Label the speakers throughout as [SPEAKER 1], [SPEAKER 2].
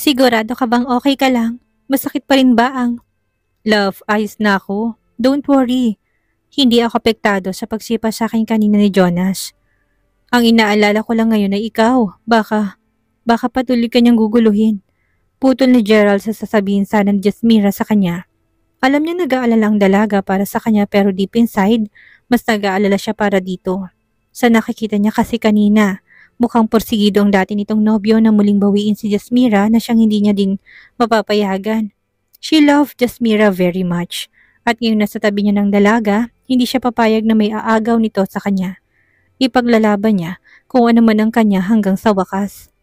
[SPEAKER 1] Sigurado ka bang okay ka lang? Masakit pa rin ba ang... Love, ayos na ako. Don't worry. Hindi ako apektado sa pagsipa sa akin kanina ni Jonas. Ang inaalala ko lang ngayon ay ikaw. Baka patuloy kanyang guguluhin. Putol ni Gerald sa sasabihin sana ni Jasmira sa kanya. Alam niya nag-aalala ang dalaga para sa kanya pero deep inside, mas nag-aalala siya para dito. Sa nakikita niya kasi kanina, mukhang porsigido ang dati nitong nobyo na muling bawiin si Jasmira na siyang hindi niya din mapapayagan. She loved Jasmira very much. At ngayon nasa tabi niya ng dalaga, hindi siya papayag na may aagaw nito sa kanya. Ipaglalaban niya kung ano man ang kanya hanggang sa wakas.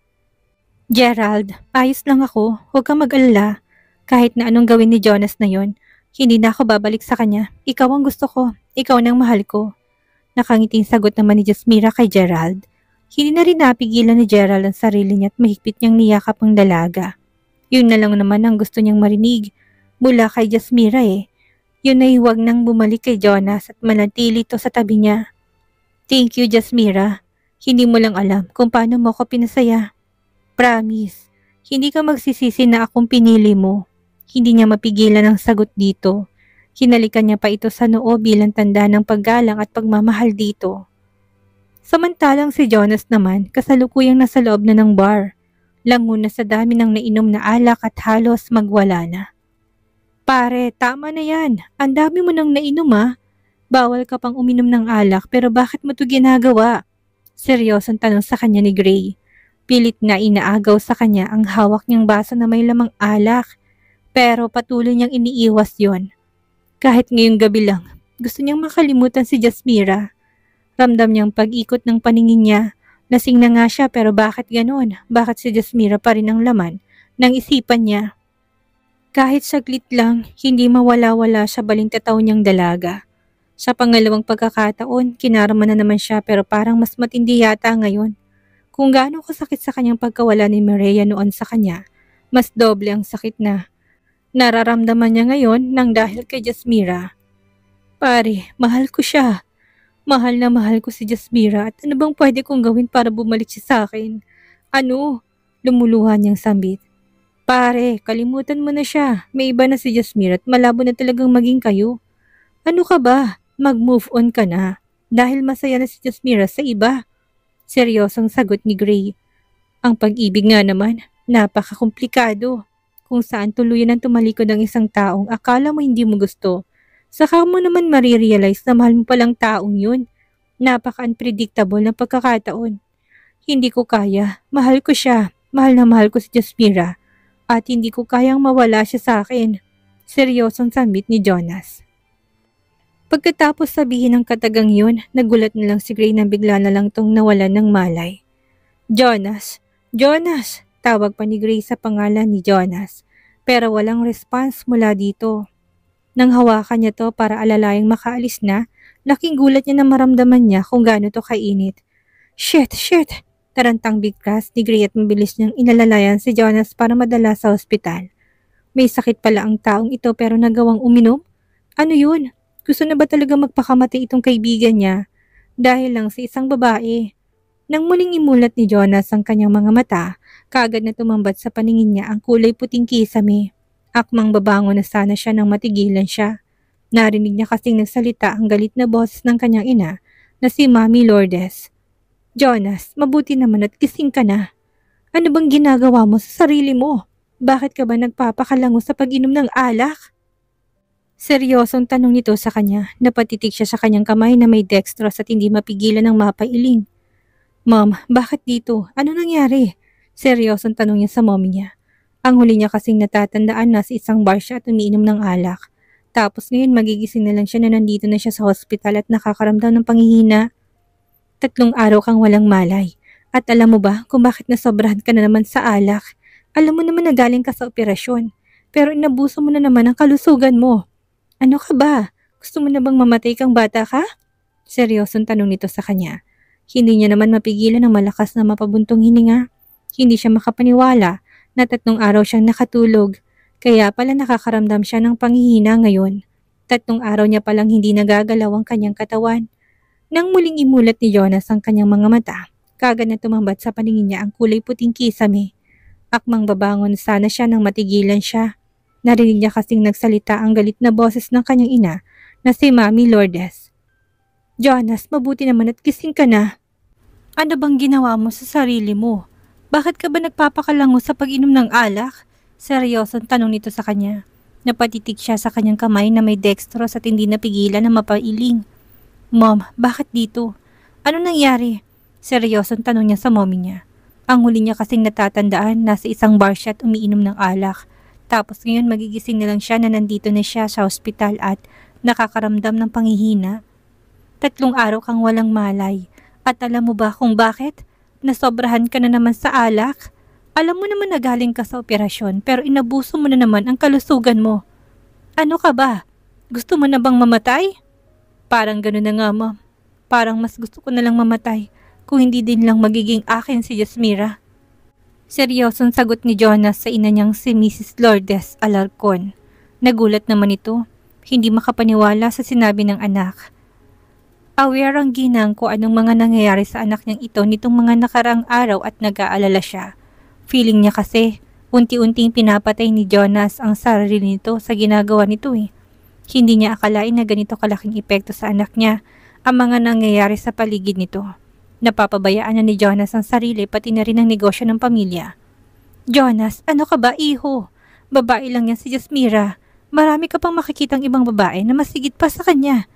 [SPEAKER 1] Gerald, ayos lang ako. Huwag kang mag-alala. Kahit na anong gawin ni Jonas na yon, hindi na ako babalik sa kanya. Ikaw ang gusto ko. Ikaw ang mahal ko. Nakangiting sagot naman ni Jasmira kay Gerald. Hindi na rin napigilan ni Gerald ang sarili niya at mahigpit niyang niyakap ang dalaga. Yun na lang naman ang gusto niyang marinig mula kay Jasmira Yun ay huwag nang bumalik kay Jonas at manatili to sa tabi niya. Thank you, Jasmira. Hindi mo lang alam kung paano mo ako pinasaya. Promise, hindi ka magsisisi na akong pinili mo. Hindi niya mapigilan ang sagot dito. Hinalikan niya pa ito sa noo bilang tanda ng paggalang at pagmamahal dito. Samantalang si Jonas naman kasalukuyang nasa loob na ng bar. Lango na sa dami ng nainom na alak at halos magwala na. Pare, tama na yan. Ang dami mo nang nainom Bawal ka pang uminom ng alak pero bakit mo ito ginagawa? Seryosong tanong sa kanya ni Gray. Pilit na inaagaw sa kanya ang hawak niyang baso na may lamang alak. Pero patuloy niyang iniiwas yon. Kahit ngayong gabi lang, gusto niyang makalimutan si Jasmira. Ramdam niyang pag-ikot ng paningin niya. Lasing na nga siya pero bakit ganon? Bakit si Jasmira pa rin ang laman ng isipan niya? Kahit saglit lang, hindi mawala-wala sa balintataw niyang dalaga. Sa pangalawang pagkakataon, kinarama na naman siya pero parang mas matindi yata ngayon. Kung gaano kasakit sa kanyang pagkawala ni Mireya noon sa kanya, mas doble ang sakit na nararamdaman niya ngayon nang dahil kay Jasmira. Pare, mahal ko siya. Mahal na mahal ko si Jasmira at ano bang pwede kong gawin para bumalik siya sa akin? Ano? Lumuluha niyang sambit. Pare, kalimutan mo na siya. May iba na si Jasmira at malabo na talagang maging kayo. Ano ka ba? Mag-move on ka na. Dahil masaya na si Jasmira sa iba. Seryosong sagot ni Gray. Ang pag-ibig nga naman, napakakomplikado. Kung saan tuluyan ang tumalikod ang isang taong akala mo hindi mo gusto. Saka mo naman marirealize na mahal mo palang taong yun. Napaka-unpredictable na pagkakataon. Hindi ko kaya. Mahal ko siya. Mahal na mahal ko si Jasmira. At hindi ko kayang mawala siya sa akin. Seryosong sambit ni Jonas. Pagkatapos sabihin ng katagang yun, nagulat na lang si Gray na bigla na lang tong nawalan ng malay. Jonas! Jonas! Tawag pa ni Gray sa pangalan ni Jonas. Pero walang response mula dito. Nang hawakan niya to para alalayang makaalis na, laking gulat niya na maramdaman niya kung gaano to kainit. Shit! Shit! Tarantang bigkas ni Gray at mabilis niyang inalalayan si Jonas para madala sa ospital. May sakit pala ang taong ito pero nagawang uminom? Ano yun? Gusto na ba talaga magpakamatay itong kaibigan niya dahil lang sa isang babae? Nang muling imulat ni Jonas ang kanyang mga mata, kaagad na tumambat sa paningin niya ang kulay puting kisame. Akmang babango na sana siya nang matigilan siya. Narinig niya kasing nagsalita ang galit na boses ng kanyang ina na si Mami Lourdes. Jonas, mabuti naman at gising ka na. Ano bang ginagawa mo sa sarili mo? Bakit ka ba nagpapakalango sa pag-inom ng alak? Seryosong tanong nito sa kanya. Napatitig siya sa kanyang kamay na may dextrose at hindi mapigilan ng mapailing. Mom, bakit dito? Ano nangyari? Seryosong tanong niya sa mommy niya. Ang huli niya kasing natatandaan na sa isang bar siya at umiinom ng alak. Tapos ngayon magigising na lang siya na nandito na siya sa hospital at nakakaramdam ng panghihina. 3 araw kang walang malay. At alam mo ba kung bakit nasobrahan ka na naman sa alak? Alam mo naman na galing ka sa operasyon. Pero inabuso mo na naman ang kalusugan mo. Ano ka ba? Gusto mo na bang mamatay kang bata ka? Seryosong tanong nito sa kanya. Hindi niya naman mapigilan ang malakas na mapabuntong hininga. Hindi siya makapaniwala na 3 araw siyang nakatulog. Kaya pala nakakaramdam siya ng panghihina ngayon. 3 araw niya palang hindi nagagalaw ang kanyang katawan. Nang muling imulat ni Jonas ang kanyang mga mata, kaagad na tumambat sa paningin niya ang kulay puting kisame. Akmang babangon sana siya nang matigilan siya. Narinig niya kasing nagsalita ang galit na boses ng kanyang ina na si Mami Lourdes. Jonas, mabuti naman at gising ka na. Ano bang ginawa mo sa sarili mo? Bakit ka ba nagpapakalango sa pag-inom ng alak? Seryosong tanong nito sa kanya. Napatitig siya sa kanyang kamay na may dextrose at hindi napigilan na mapailing. Mom, bakit dito? Ano nangyari? Seryosong tanong niya sa mommy niya. Ang huli niya kasing natatandaan, nasa isang bar siya at umiinom ng alak. Tapos ngayon magigising na lang siya na nandito na siya sa ospital at nakakaramdam ng panghihina. 3 araw kang walang malay. At alam mo ba kung bakit? Nasobrahan ka na naman sa alak? Alam mo naman na galing ka sa operasyon pero inabuso mo na naman ang kalusugan mo. Ano ka ba? Gusto mo na bang mamatay? Parang gano'n na nga, Mom. Parang mas gusto ko na lang mamatay kung hindi din lang magiging akin si Jasmira. Seryosong sagot ni Jonas sa ina niyang si Mrs. Lourdes Alarcon. Nagulat naman ito, hindi makapaniwala sa sinabi ng anak. Aware ang ginang kung anong mga nangyayari sa anak niyang ito nitong mga nakarang araw at nag-aalala siya. Feeling niya kasi, unti-unting pinapatay ni Jonas ang sarili nito sa ginagawa nito eh. Hindi niya akalain na ganito kalaking epekto sa anak niya ang mga nangyayari sa paligid nito. Napapabayaan na ni Jonas ang sarili pati na rin ang negosyo ng pamilya. Jonas, ano ka ba iho? Babae lang yan si Jasmira. Marami ka pang makikitang ibang babae na masigit pa sa kanya.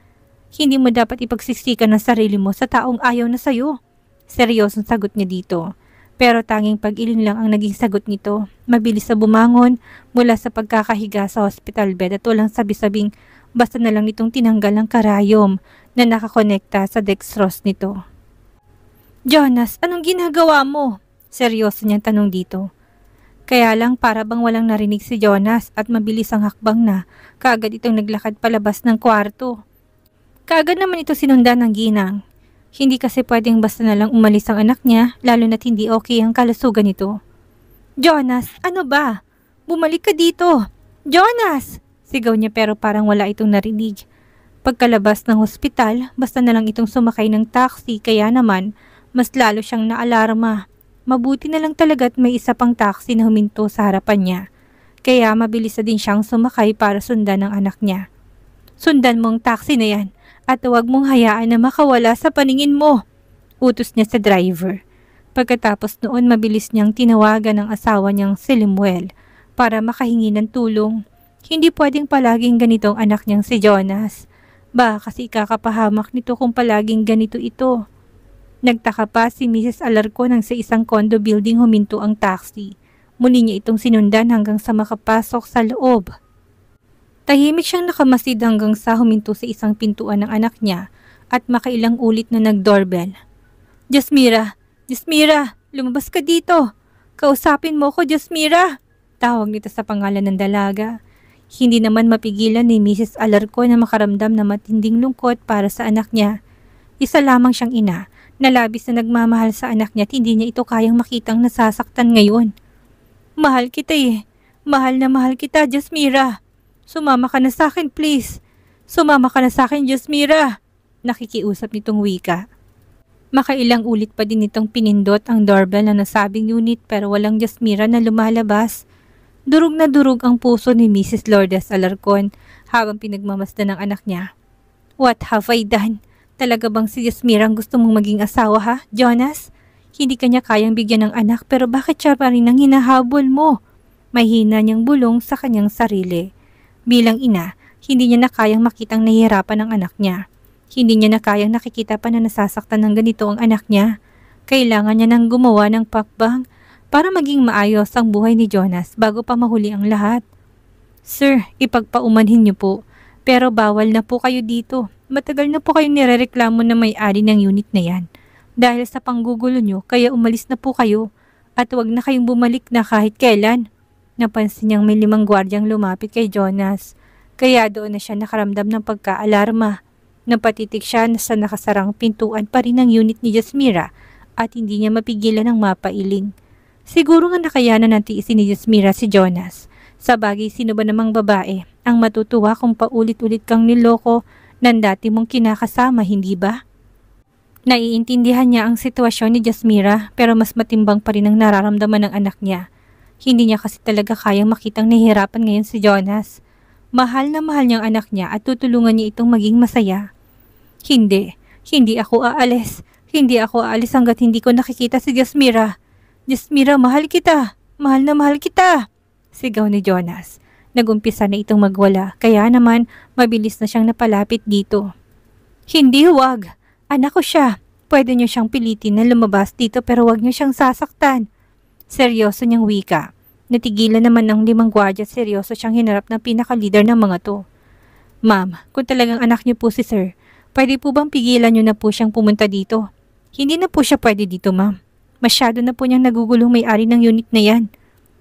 [SPEAKER 1] Hindi mo dapat ipagsiksikan ng sarili mo sa taong ayaw na sayo. Seryosong sagot niya dito. Pero tanging pag-iling lang ang naging sagot nito. Mabilis na bumangon mula sa pagkakahiga sa hospital bed at walang sabi-sabing basta na lang nitong tinanggal ang karayom na nakakonekta sa dextrose nito. Jonas, anong ginagawa mo? Seryoso niyang tanong dito. Kaya lang para bang walang narinig si Jonas at mabilis ang hakbang na kaagad itong naglakad palabas ng kwarto. Kaagad naman ito sinundan ng ginang. Hindi kasi pwedeng basta na lang umalis ang anak niya, lalo na't hindi okay ang kalusugan nito. Jonas, ano ba? Bumalik ka dito! Jonas! Sigaw niya pero parang wala itong narinig. Pagkalabas ng hospital, basta na lang itong sumakay ng taxi kaya naman mas lalo siyang naalarma. Mabuti na lang talaga at may isa pang taxi na huminto sa harapan niya. Kaya mabilis na din siyang sumakay para sundan ng anak niya. Sundan mo ang taxi na yan. At huwag mong hayaan na makawala sa paningin mo, utos niya sa driver. Pagkatapos noon mabilis niyang tinawagan ang asawa niyang si Limuel para makahingi ng tulong. Hindi pwedeng palaging ganito ang anak niyang si Jonas. Kasi ikakapahamak nito kung palaging ganito ito. Nagtaka pa si Mrs. Alarcon nang sa isang condo building huminto ang taxi. Muli niya itong sinundan hanggang sa makapasok sa loob. Tahimik siyang nakamasid hanggang sa huminto sa isang pintuan ng anak niya at makailang ulit na nag-doorbell. Jasmira! Jasmira! Lumabas ka dito! Kausapin mo ko, Jasmira! Tawag nito sa pangalan ng dalaga. Hindi naman mapigilan ni Mrs. Alarcon na makaramdam na matinding lungkot para sa anak niya. Isa lamang siyang ina na labis na nagmamahal sa anak niya at hindi niya ito kayang makitang nasasaktan ngayon. Mahal kita eh. Mahal na mahal kita, Jasmira. Sumama ka na sa akin, please. Sumama ka na sa akin, Jasmira. Nakikiusap nitong wika. Makailang ulit pa din nitong pinindot ang doorbell na nasabing unit pero walang Jasmira na lumalabas. Durog na durog ang puso ni Mrs. Lourdes Alarcon habang pinagmamasdan ng anak niya. What have I done? Talaga bang si Jasmira ang gusto mong maging asawa ha, Jonas? Hindi kanya kayang bigyan ng anak pero bakit siya pa rin ang hinahabol mo? May hina niyang bulong sa kanyang sarili. Bilang ina, hindi niya na kayang makitang nahihirapan ang anak niya. Hindi niya na kayang nakikita pa na nasasaktan ng ganito ang anak niya. Kailangan niya nang gumawa ng pakbang para maging maayos ang buhay ni Jonas bago pa mahuli ang lahat. Sir, ipagpaumanhin niyo po. Pero bawal na po kayo dito. Matagal na po kayong nirereklamo na may-ari ng unit na yan. Dahil sa panggugulo niyo, kaya umalis na po kayo. At huwag na kayong bumalik na kahit kailan. Napansin niyang may 5 gwardyang lumapit kay Jonas. Kaya doon na siya nakaramdam ng pagka-alarma. Napatitig siya sa nakasarang pintuan pa rin ng unit ni Jasmira at hindi niya mapigilan ang mapailing. Siguro nga nakayanan ng tiisin ni Jasmira si Jonas. Sa bagay sino ba namang babae ang matutuwa kung paulit-ulit kang niloko ng dati mong kinakasama, hindi ba? Naiintindihan niya ang sitwasyon ni Jasmira pero mas matimbang pa rin ang nararamdaman ng anak niya. Hindi niya kasi talaga kayang makitang nahihirapan ngayon si Jonas. Mahal na mahal niyang anak niya at tutulungan niya itong maging masaya. Hindi, hindi ako aalis. Hindi ako aalis hanggat hindi ko nakikita si Jasmira. Jasmira, mahal kita. Mahal na mahal kita. Sigaw ni Jonas. Nagumpisa na itong magwala, kaya naman mabilis na siyang napalapit dito. Hindi, huwag. Anak ko siya. Pwede niyo siyang pilitin na lumabas dito pero huwag niyo siyang sasaktan. Seryoso niyang wika. Natigilan naman ng 5 gwardiya at seryoso siyang hinarap ng pinaka-leader ng mga to. Ma'am, kung talagang anak niyo po si Sir, pwede po bang pigilan niyo na po siyang pumunta dito? Hindi na po siya pwede dito, ma'am. Masyado na po niyang nagugulong may-ari ng unit na yan.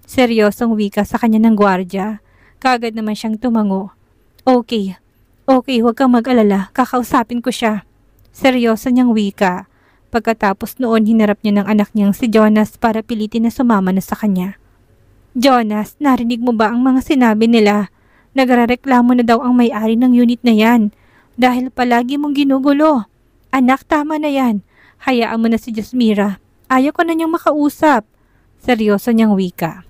[SPEAKER 1] Seryosong wika sa kanya ng gwardiya. Kaagad naman siyang tumango. Okay, huwag kang mag-alala, kakausapin ko siya. Seryoso niyang wika. Pagkatapos noon hinarap niya ng anak niyang si Jonas para pilitin na sumama na sa kanya. Jonas, narinig mo ba ang mga sinabi nila? Nagrereklamo na daw ang may-ari ng unit na yan. Dahil palagi mong ginugulo. Anak, tama na yan. Hayaan mo na si Jasmira. Ayaw ko na niyang makausap. Seryoso niyang wika.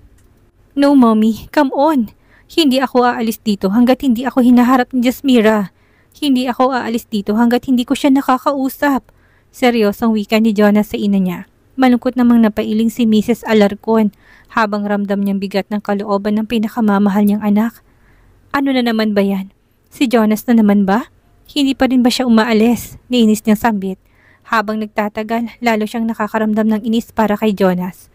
[SPEAKER 1] No, mommy, come on. Hindi ako aalis dito hanggat hindi ako hinaharap ni Jasmira. Hindi ako aalis dito hanggat hindi ko siya nakakausap. Seryosong wika ni Jonas sa ina niya. Malungkot namang napailing si Mrs. Alarcon habang ramdam niyang bigat ng kalooban ng pinakamamahal niyang anak. Ano na naman ba yan? Si Jonas na naman ba? Hindi pa rin ba siya umaalis? Niinis niyang sambit. Habang nagtatagal, lalo siyang nakakaramdam ng inis para kay Jonas.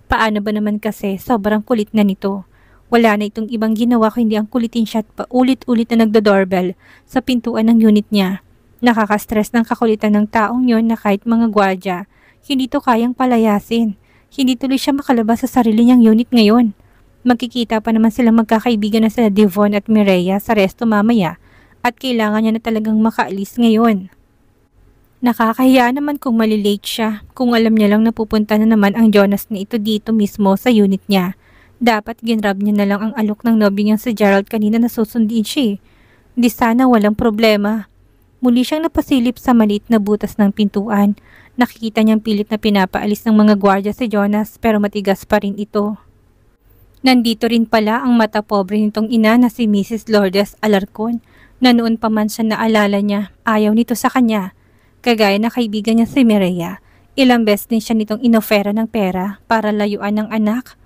[SPEAKER 1] Paano ba naman kasi sobrang kulit na nito? Wala na itong ibang ginawa kundi ang kulitin siya at paulit-ulit na nagdo-doorbell sa pintuan ng unit niya. Nakaka-stress ng kakulitan ng taong yon na kahit mga gwardya, hindi to kayang palayasin. Hindi tuloy siya makalabas sa sarili niyang unit ngayon. Magkikita pa naman sila magkakaibigan na sila Devon at Mireya sa resto mamaya at kailangan niya na talagang makaalis ngayon. Nakakahiya naman kung malilate siya kung alam niya lang napupunta na naman ang Jonas na ito dito mismo sa unit niya. Dapat ginrab niya na lang ang alok ng nobyo niyang si Gerald kanina na susundin siya. Di sana walang problema. Muli siyang napasilip sa maliit na butas ng pintuan. Nakikita niyang pilit na pinapaalis ng mga gwardya si Jonas pero matigas pa rin ito. Nandito rin pala ang mata pobre nitong ina na si Mrs. Lourdes Alarcon na noon pa man siya naalala niya ayaw nito sa kanya. Kagaya na kaibigan niya si Mireya, ilang beses din siya nitong inofera ng pera para layuan ng anak.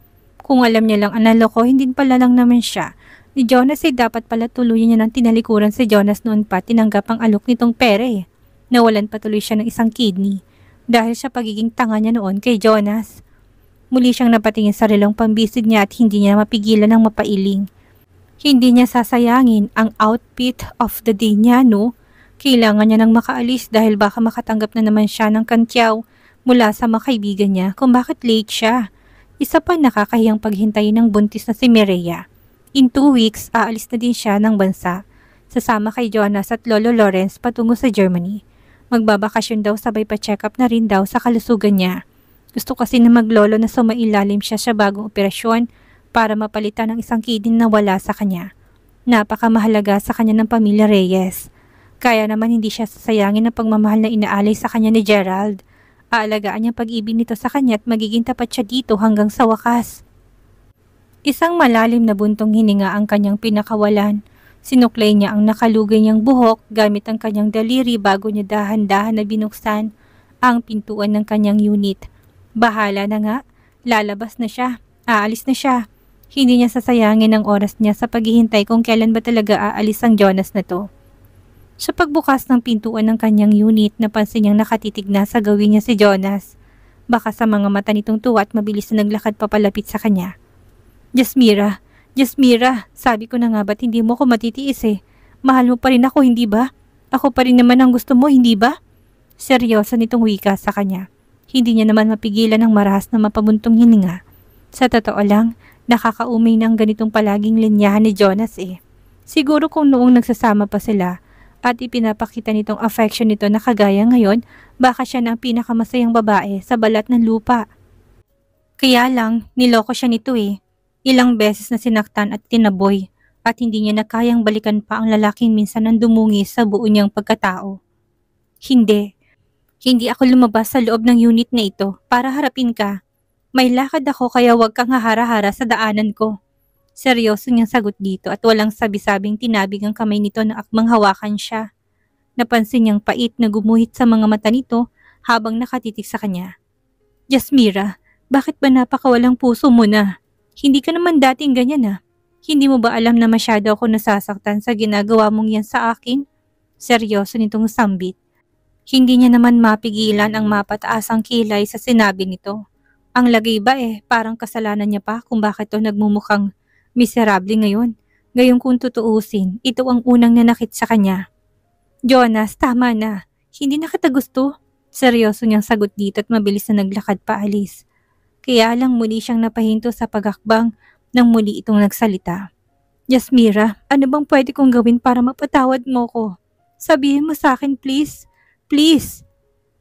[SPEAKER 1] Kung alam niya lang ang naloko, hindi pala lang naman siya. Ni Jonas ay dapat pala tuluyan niya ng tinalikuran si Jonas noon pa tinanggap ang alok nitong pera eh. Nawalan patuloy siya ng isang kidney dahil sa pagiging tanga niya noon kay Jonas. Muli siyang napatingin sa relong pambisid niya at hindi niya mapigilan ng mapailing. Hindi niya sasayangin ang outfit of the day niya, no? Kailangan niya nang makaalis dahil baka makatanggap na naman siya ng kantyaw mula sa mga kaibigan niya kung bakit late siya. Isa pa nakakahiyang paghintayin ng buntis na si Mireya. In 2 weeks, aalis na din siya ng bansa. Sasama kay Jonas at Lolo Lawrence patungo sa Germany. Magbabakasyon daw sabay pa-check up na rin daw sa kalusugan niya. Gusto kasi na maglolo na sumailalim siya sa bagong operasyon para mapalitan ng isang kidney na wala sa kanya. Napakamahalaga sa kanya ng pamilya Reyes. Kaya naman hindi siya sasayangin ng pagmamahal na inaalay sa kanya ni Gerald. Aalagaan niya pag-ibig nito sa kanya at magiging tapat siya dito hanggang sa wakas. Isang malalim na buntong hininga ang kanyang pinakawalan. Sinuklay niya ang nakalugay niyang buhok gamit ang kanyang daliri bago niya dahan-dahan na binuksan ang pintuan ng kanyang unit. Bahala na nga, lalabas na siya, aalis na siya. Hindi niya sasayangin ang oras niya sa paghihintay kung kailan ba talaga aalis ang Jonas na to. Sa pagbukas ng pintuan ng kanyang unit, napansin niyang nakatitig na sa gawin niya si Jonas. Baka sa mga mata nitong tuwa at mabilis na naglakad papalapit sa kanya. Jasmira, sabi ko na nga ba't hindi mo ko matitiis eh? Mahal mo pa rin ako, hindi ba? Ako pa rin naman ang gusto mo, hindi ba? Seryoso nitong wika sa kanya. Hindi niya naman mapigilan ang marahas na mapabuntong hininga. Sa totoo lang, nakakaumay na ang ganitong palaging linyahan ni Jonas eh. Siguro kung noong nagsasama pa sila, at ipinapakita nitong affection nito na kagaya ngayon, baka siya na ang pinakamasayang babae sa balat ng lupa. Kaya lang, niloko siya nito eh. Ilang beses na sinaktan at tinaboy, at hindi niya na kayang balikan pa ang lalaking minsan ang dumungis sa buo niyang pagkatao. Hindi ako lumabas sa loob ng unit na ito para harapin ka. May lakad ako kaya huwag kang hahara-hara sa daanan ko. Seryoso niyang sagot dito at walang sabi-sabing tinabig ang kamay nito na akmang hawakan siya. Napansin niyang pait na gumuhit sa mga mata nito habang nakatitig sa kanya. Jasmira, bakit ba napakawalang puso mo na? Hindi ka naman dating ganyan Hindi mo ba alam na masyado ako nasasaktan sa ginagawa mong yan sa akin? Seryoso nitong sambit. Hindi niya naman mapigilan ang mapataasang kilay sa sinabi nito. Ang lagay ba parang kasalanan niya pa kung bakit to nagmumukhang miserable ngayon. Gayong kung tutuusin, ito ang unang nanakit sa kanya. Jonas, tama na. Hindi na kita gusto. Seryoso niyang sagot dito at mabilis na naglakad paalis. Kaya lang muli siyang napahinto sa pagakbang nang muli itong nagsalita. Jasmira, ano bang pwede kong gawin para mapatawad mo ko? Sabihin mo sa akin please. Please.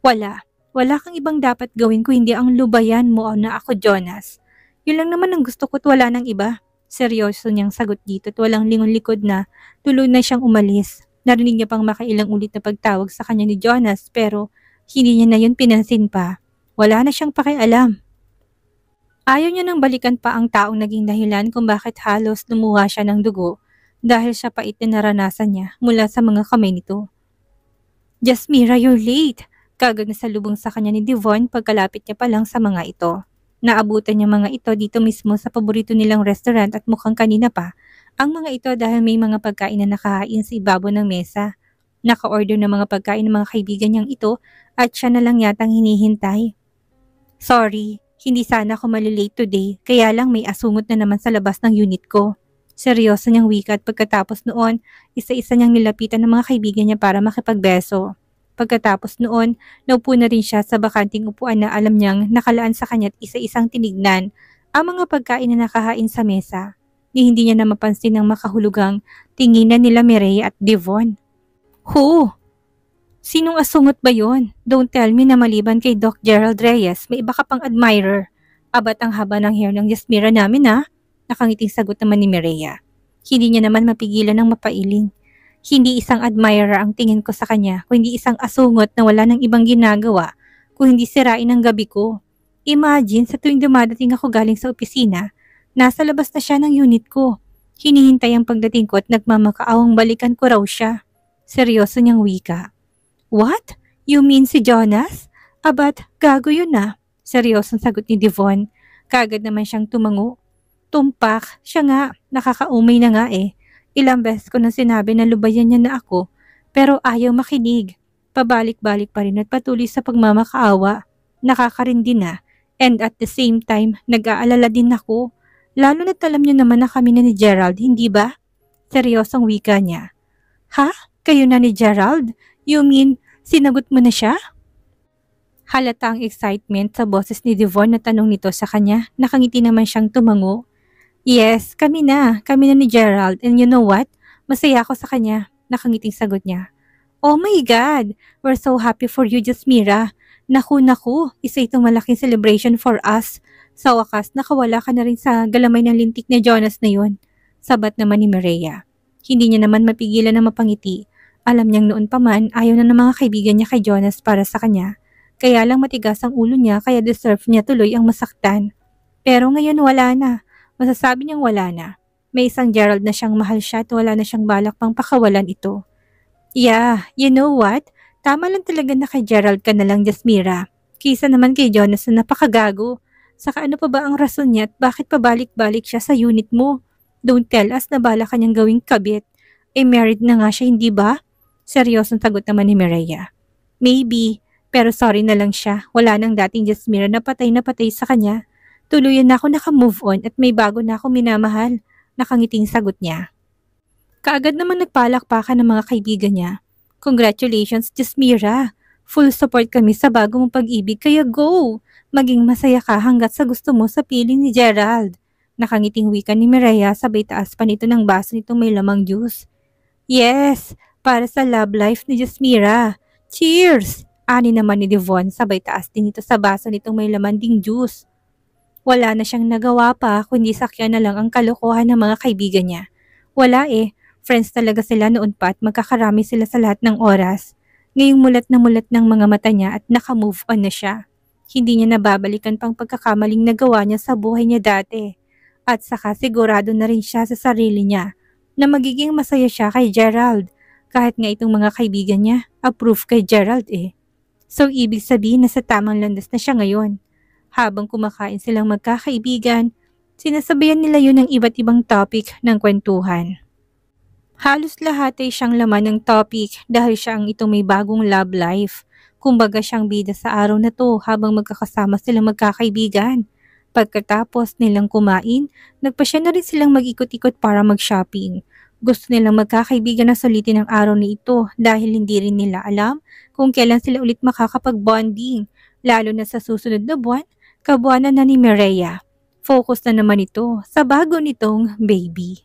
[SPEAKER 1] Wala. Wala kang ibang dapat gawin kung hindi ang lubayan mo na ako, Jonas. Yun lang naman ang gusto ko't wala nang iba. Seryoso niyang sagot dito at walang lingon likod na tuloy na siyang umalis. Narinig niya pang makailang ulit na pagtawag sa kanya ni Jonas pero hindi niya na yun pinansin pa. Wala na siyang pakialam. Ayaw niya nang balikan pa ang taong naging dahilan kung bakit halos lumuha siya ng dugo dahil sa pait na naranasan niya mula sa mga kamay nito. Jasmira, you're late. Kagad na salubong sa kanya ni Devon pagkalapit niya pa lang sa mga ito. Naabutan niya mga ito dito mismo sa paborito nilang restaurant at mukhang kanina pa ang mga ito dahil may mga pagkain na nakahain sa ibabaw ng mesa. Naka-order ng mga pagkain ng mga kaibigan niyang ito at siya na lang yatang hinihintay. Sorry, hindi sana ako malilate today kaya lang may asungot na naman sa labas ng unit ko. Seryoso niyang wika at pagkatapos noon, isa-isa niyang nilapitan ng mga kaibigan niya para makipagbeso. Pagkatapos noon, naupo na rin siya sa bakanting upuan na alam niyang nakalaan sa kanya at isa-isang tinignan ang mga pagkain na nakahain sa mesa. Ni hindi niya na mapansin ang makahulugang tinginan nila Mireya at Devon. Who? Sinong asungot ba yon? Don't tell me na maliban kay Doc Gerald Reyes, may iba ka pang admirer. Abat ang haba ng hair ng Jasmira namin Nakangiting sagot naman ni Mireya. Hindi niya naman mapigilan ng mapailing. Hindi isang admirer ang tingin ko sa kanya, kundi isang asungot na wala ng ibang ginagawa, kung hindi sirain ang gabi ko. Imagine sa tuwing dumadating ako galing sa opisina, nasa labas na siya ng unit ko. Hinihintay ang pagdating ko at nagmamakaawang balikan ko raw siya. Seryoso niyang wika. What? You mean si Jonas? Abat, gago yun Seryosong sagot ni Devon. Kagad naman siyang tumango. Tumpak, siya nga, nakakaumay na nga Ilang beses ko na sinabi na lubayan niya na ako, pero ayaw makinig. Pabalik-balik pa rin at patuloy sa pagmamakaawa. Nakakarindi na, and at the same time, nag-aalala din ako. Lalo na't alam niyo naman na kami na ni Gerald, hindi ba? Seryosong wika niya. Ha? Kayo na ni Gerald? You mean, sinagot mo na siya? Halata ang excitement sa boses ni Devon na tanong nito sa kanya. Nakangiti naman siyang tumango. Yes, kami na ni Gerald, and you know what? Masaya ako sa kanya, nakangiting sagot niya. Oh my God, we're so happy for you, Jasmira. Naku, isa itong malaking celebration for us. Sa wakas, nakawala ka na rin sa galamay ng lintik ni Jonas na yun. Sabat naman ni Mireya. Hindi niya naman mapigilan na mapangiti. Alam niyang noon pa man, ayaw na ng mga kaibigan niya kay Jonas para sa kanya. Kaya lang matigas ang ulo niya, kaya deserve niya tuloy ang masaktan. Pero ngayon wala na. Masasabi niyang wala na. May isang Gerald na siyang mahal siya at wala na siyang balak pang pakawalan ito. Yeah, you know what? Tama lang talaga na kay Gerald ka na lang, Jasmira. Kisa naman kay Jonas na napakagago. Saka ano pa ba ang rason niya at bakit pabalik-balik siya sa unit mo? Don't tell us na balak kanyang gawing kabit. Married na nga siya, hindi ba? Seryosong sagot naman ni Mireya. Maybe, pero sorry na lang siya. Wala nang dating Jasmira na patay sa kanya. Tuluyan na ako naka-move on at may bago na ako minamahal. Nakangiting sagot niya. Kaagad naman nagpalakpakan ng mga kaibigan niya. Congratulations, Jasmira. Full support kami sa bago mong pag-ibig kaya go! Maging masaya ka hanggat sa gusto mo sa piling ni Gerald. Nakangiting wika ni Mireya sabay taas pa nito ng baso nitong may lamang juice. Yes! Para sa love life ni Jasmira. Cheers! Ani naman ni Devon sabay taas din ito sa baso nitong may laman ding juice. Wala na siyang nagawa pa kundi sakyan na lang ang kalokohan ng mga kaibigan niya. Wala friends talaga sila noon pa at magkakarami sila sa lahat ng oras. Ngayong mulat ng mga mata niya at naka-move on na siya. Hindi niya nababalikan pang pagkakamaling nagawa niya sa buhay niya dati. At saka sigurado na rin siya sa sarili niya na magiging masaya siya kay Gerald. Kahit nga itong mga kaibigan niya, approve kay Gerald eh. So ibig sabihin na sa tamang landas na siya ngayon. Habang kumakain silang magkakaibigan, sinasabayan nila yun ng iba't ibang topic ng kwentuhan. Halos lahat ay siyang laman ng topic dahil siya ang itong may bagong love life. Kumbaga siyang bida sa araw na to habang magkakasama silang magkakaibigan. Pagkatapos nilang kumain, nagpasya na rin silang mag-ikot-ikot para mag-shopping. Gusto nilang magkakaibigan na sulitin ang araw na ito dahil hindi rin nila alam kung kailan sila ulit makakapag-bonding, lalo na sa susunod na buwan, kabuwanan na ni Mireya. Focus na naman ito sa bago nitong baby.